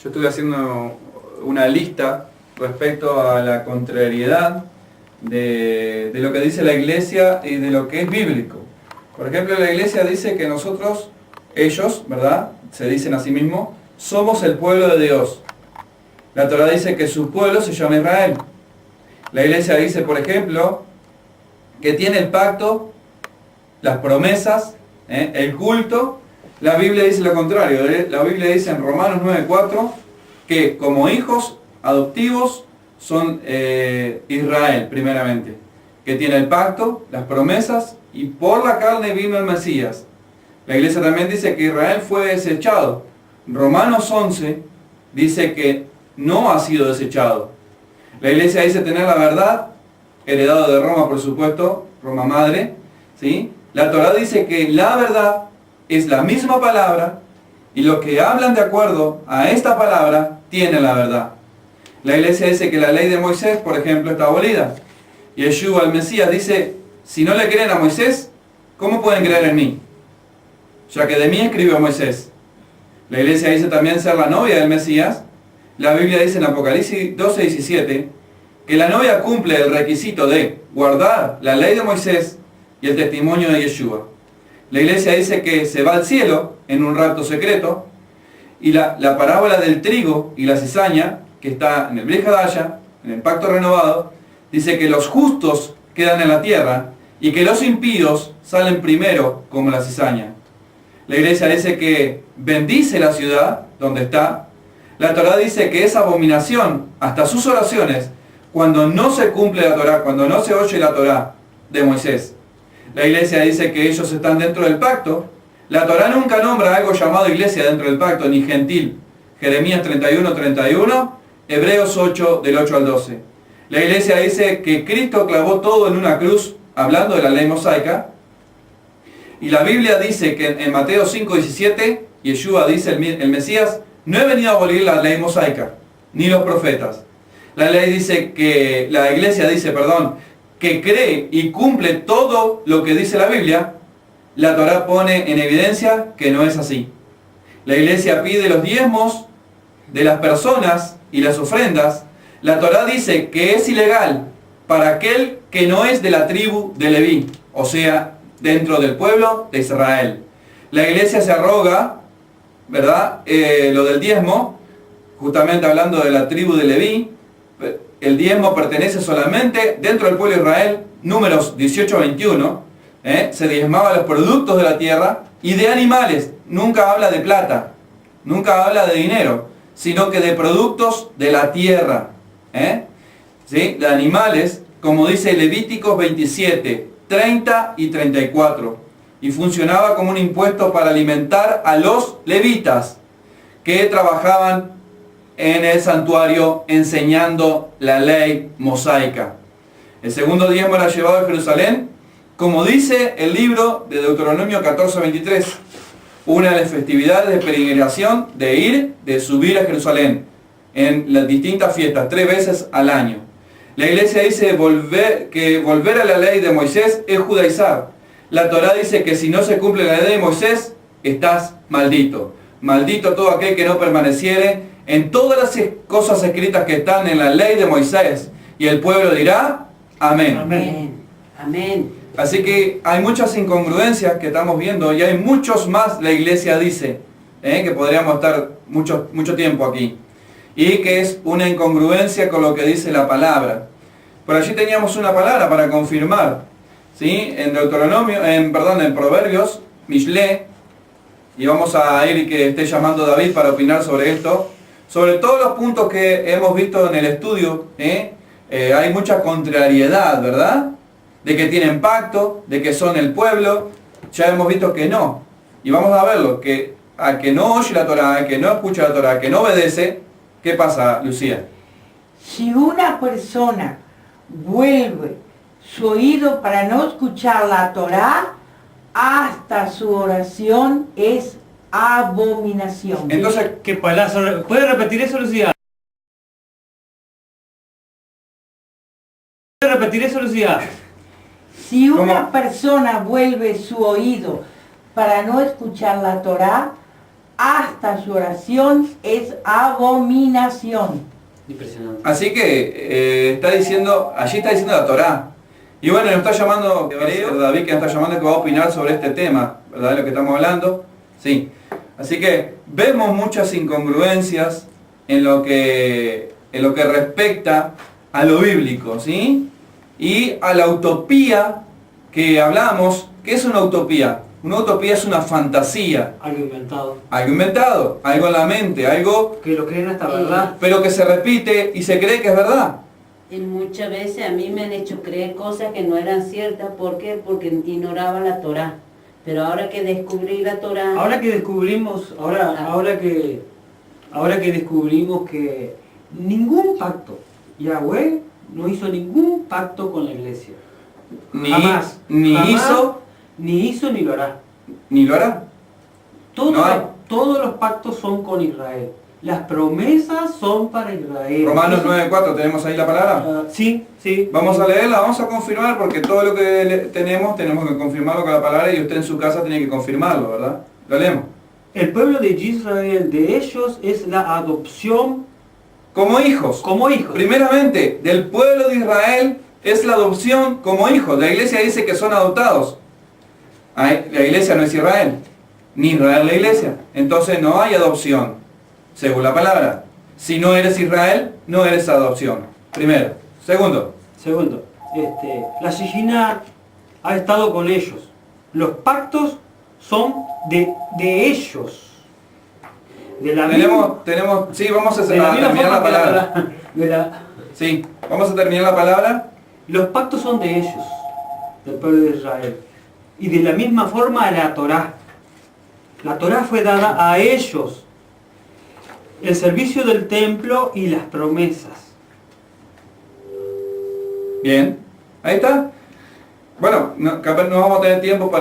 yo estuve haciendo una lista respecto a la contrariedad de lo que dice la Iglesia y de lo que es bíblico. Por ejemplo, la Iglesia dice que nosotros, ellos, ¿verdad?, se dicen a sí mismos, somos el pueblo de Dios. La Torá dice que su pueblo se llama Israel. La Iglesia dice, por ejemplo, que tiene el pacto, las promesas, el culto. La Biblia dice lo contrario. La Biblia dice en Romanos 9:4 que como hijos adoptivos son Israel, primeramente, que tiene el pacto, las promesas, y por la carne vino el Mesías. La Iglesia también dice que Israel fue desechado. Romanos 11 dice que no ha sido desechado. La Iglesia dice tener la verdad, heredado de Roma, por supuesto, Roma madre, ¿sí? La Torá dice que la verdad es la misma palabra, y los que hablan de acuerdo a esta palabra tienen la verdad. La Iglesia dice que la ley de Moisés, por ejemplo, está abolida. Y Yeshua, el Mesías, dice, si no le creen a Moisés, ¿cómo pueden creer en mí? Ya que de mí escribió Moisés. La Iglesia dice también ser la novia del Mesías. La Biblia dice en Apocalipsis 12:17 que la novia cumple el requisito de guardar la ley de Moisés y el testimonio de Yeshua. La Iglesia dice que se va al cielo en un rapto secreto, y la parábola del trigo y la cizaña, que está en el Brit Hadashah, en el pacto renovado, dice que los justos quedan en la tierra y que los impíos salen primero como la cizaña. La Iglesia dice que bendice la ciudad donde está. La Torá dice que es abominación hasta sus oraciones cuando no se cumple la Torá, cuando no se oye la Torá de Moisés. La Iglesia dice que ellos están dentro del pacto. La Torá nunca nombra algo llamado iglesia dentro del pacto, ni gentil. Jeremías 31:31, Hebreos 8, del 8 al 12. La Iglesia dice que Cristo clavó todo en una cruz, hablando de la ley mosaica. Y la Biblia dice que en Mateo 5:17, Yeshua dice, el Mesías, no he venido a abolir la ley mosaica, ni los profetas. La Iglesia dice, que cree y cumple todo lo que dice la Biblia. La Torá pone en evidencia que no es así. La Iglesia pide los diezmos de las personas y las ofrendas. La Torá dice que es ilegal para aquel que no es de la tribu de Leví, o sea, dentro del pueblo de Israel. La Iglesia se arroga, ¿verdad?, lo del diezmo, justamente hablando de la tribu de Leví. El diezmo pertenece solamente dentro del pueblo de Israel. Números 18-21, se diezmaba los productos de la tierra y de animales. Nunca habla de plata, nunca habla de dinero, sino que de productos de la tierra, ¿sí?, de animales, como dice Levíticos 27, 30 y 34. Y funcionaba como un impuesto para alimentar a los levitas que trabajaban en el santuario enseñando la ley mosaica. El segundo diezmo era llevado a Jerusalén, como dice el libro de Deuteronomio 14:23, una de las festividades de peregrinación, de subir a Jerusalén en las distintas fiestas, 3 veces al año. La Iglesia dice que volver a la ley de Moisés es judaizar. La Torá dice que si no se cumple la ley de Moisés, estás maldito. Maldito todo aquel que no permaneciere en todas las cosas escritas que están en la ley de Moisés. Y el pueblo dirá, amén. Amén. Amén. Así que hay muchas incongruencias que estamos viendo, y hay muchos más, la Iglesia dice, que podríamos estar mucho tiempo aquí. Y que es una incongruencia con lo que dice la palabra. Por allí teníamos una palabra para confirmar, ¿sí?, en Proverbios, Mishle, y vamos a ir y que esté llamando a David para opinar sobre esto. Sobre todos los puntos que hemos visto en el estudio, hay mucha contrariedad, ¿verdad? De que tienen pacto, de que son el pueblo. Ya hemos visto que no. Y vamos a verlo, que a que no oye la Torá, a que no escucha la Torá, a que no obedece, ¿qué pasa, Lucía? Si una persona vuelve su oído para no escuchar la Torá, hasta su oración es abominación. Entonces, ¿Qué palabra? ¿Puede repetir eso, Lucía? ¿Puede repetir eso, Lucía? Si una ¿Cómo? persona vuelve su oído para no escuchar la Torá, hasta su oración es abominación. Impresionante. Así que está diciendo, allí está diciendo la Torá. Y bueno, nos está llamando, creo, David, que nos está llamando, que va a opinar sobre este tema, ¿verdad? De lo que estamos hablando. Sí. Así que vemos muchas incongruencias en lo que respecta a lo bíblico, ¿sí? Y a la utopía que hablamos. ¿Qué es una utopía? Una utopía es una fantasía. Algo inventado. Algo inventado, algo en la mente, algo, Que lo creen hasta verdad. pero que se repite y se cree que es verdad. Y muchas veces a mí me han hecho creer cosas que no eran ciertas. ¿Por qué? Porque ignoraba la Torá. Pero ahora que descubrí la Torá... Ahora que descubrimos, ahora que descubrimos que ningún pacto, Yahweh no hizo ningún pacto con la iglesia. Jamás. Ni hizo ni lo hará. Ni lo hará. No hay. Todos los pactos son con Israel. Las promesas son para Israel. Romanos 9:4, ¿tenemos ahí la palabra? Sí. Vamos a leerla, vamos a confirmar, porque todo lo que tenemos que confirmarlo con la palabra y usted en su casa tiene que confirmarlo, ¿verdad? Lo leemos. El pueblo de Israel, de ellos es la adopción Como hijos. como hijos. Primeramente, del pueblo de Israel es la adopción como hijos. La iglesia dice que son adoptados. La iglesia no es Israel, ni Israel la iglesia. Entonces no hay adopción, según la palabra. Si no eres Israel, no eres adopción. Primero. Segundo. La Shejina ha estado con ellos. Los pactos son de ellos. De la Sí, vamos a de la misma terminar la forma que palabra. Sí, vamos a terminar la palabra. Los pactos son de ellos, del pueblo de Israel. Y de la misma forma la Torá. La Torá fue dada a ellos. El servicio del templo y las promesas. Bien, ahí está. Bueno, capaz no vamos a tener tiempo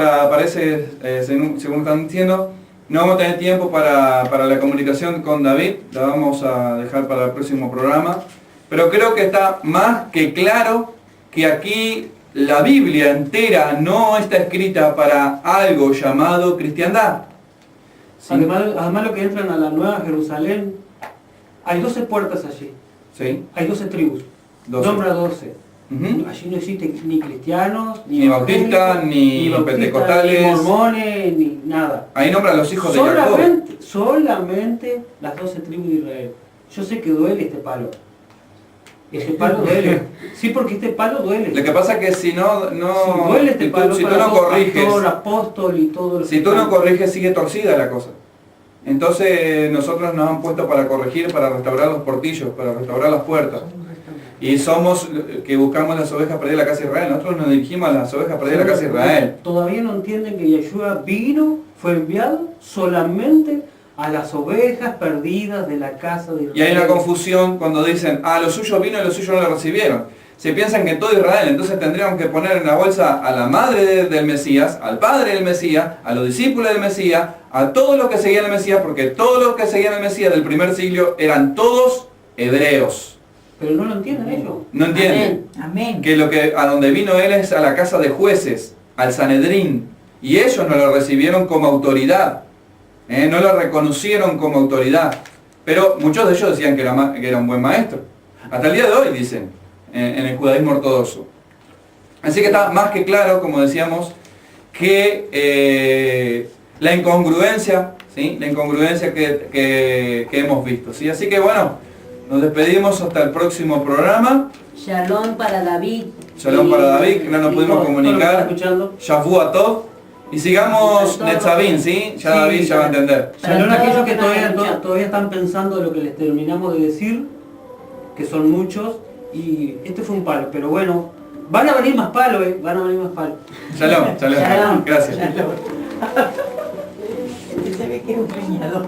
según están diciendo, no vamos a tener tiempo para la comunicación con David, la vamos a dejar para el próximo programa. Pero creo que está más que claro que aquí la Biblia entera no está escrita para algo llamado cristiandad. Sí. Además lo que entran a la Nueva Jerusalén, hay 12 puertas allí. Sí. Hay 12 tribus. 12. Nombra 12. Ujú. Allí no existen ni cristianos, Ni bautistas, ni pentecostales, ni mormones, ni nada. Ahí nombra a los hijos de Jacob. Solamente las 12 tribus de Israel. Yo sé que duele este palo. Este palo duele. Sí, porque este palo duele. Lo que pasa es que si no duele este palo si tú para no todo corriges, pastor, apóstol y todo lo si que tú no está. corriges, sigue torcida la cosa. Entonces nosotros nos han puesto para corregir, para restaurar los portillos, para restaurar las puertas. Y somos que buscamos las ovejas perdidas de la casa de Israel. Nosotros nos dirigimos a las ovejas perdidas de la casa de Israel. Todavía no entienden que Yeshua fue enviado solamente a las ovejas perdidas de la casa de Israel. Y hay una confusión cuando dicen, los suyos vino y los suyos no lo recibieron. Se piensan que todo Israel, entonces tendríamos que poner en la bolsa a la madre del Mesías, al padre del Mesías, a los discípulos del Mesías, a todos los que seguían el Mesías, porque todos los que seguían el Mesías del primer siglo eran todos hebreos. Pero no lo entienden ellos. No entienden. Amén. Que a donde vino él es a la casa de jueces, al Sanedrín, y ellos no lo recibieron como autoridad, no lo reconocieron como autoridad, pero muchos de ellos decían que era un buen maestro, hasta el día de hoy dicen, en el judaísmo ortodoxo. Así que está más que claro, como decíamos, que la incongruencia, ¿sí? La incongruencia que hemos visto, ¿sí? Así que bueno, nos despedimos hasta el próximo programa. Shalom para David. Shalom para David, que no nos pudimos comunicar. Shavua Tov. Y sigamos Netzavim, ¿sí? Ya David ya va a entender. Shalom a aquellos que todavía Para están pensando lo que les terminamos de decir, que son muchos, y este fue un palo, pero bueno, van a venir más palos, van a venir más palos. Shalom, shalom. Shalom. Gracias. Se ve que es un leñador.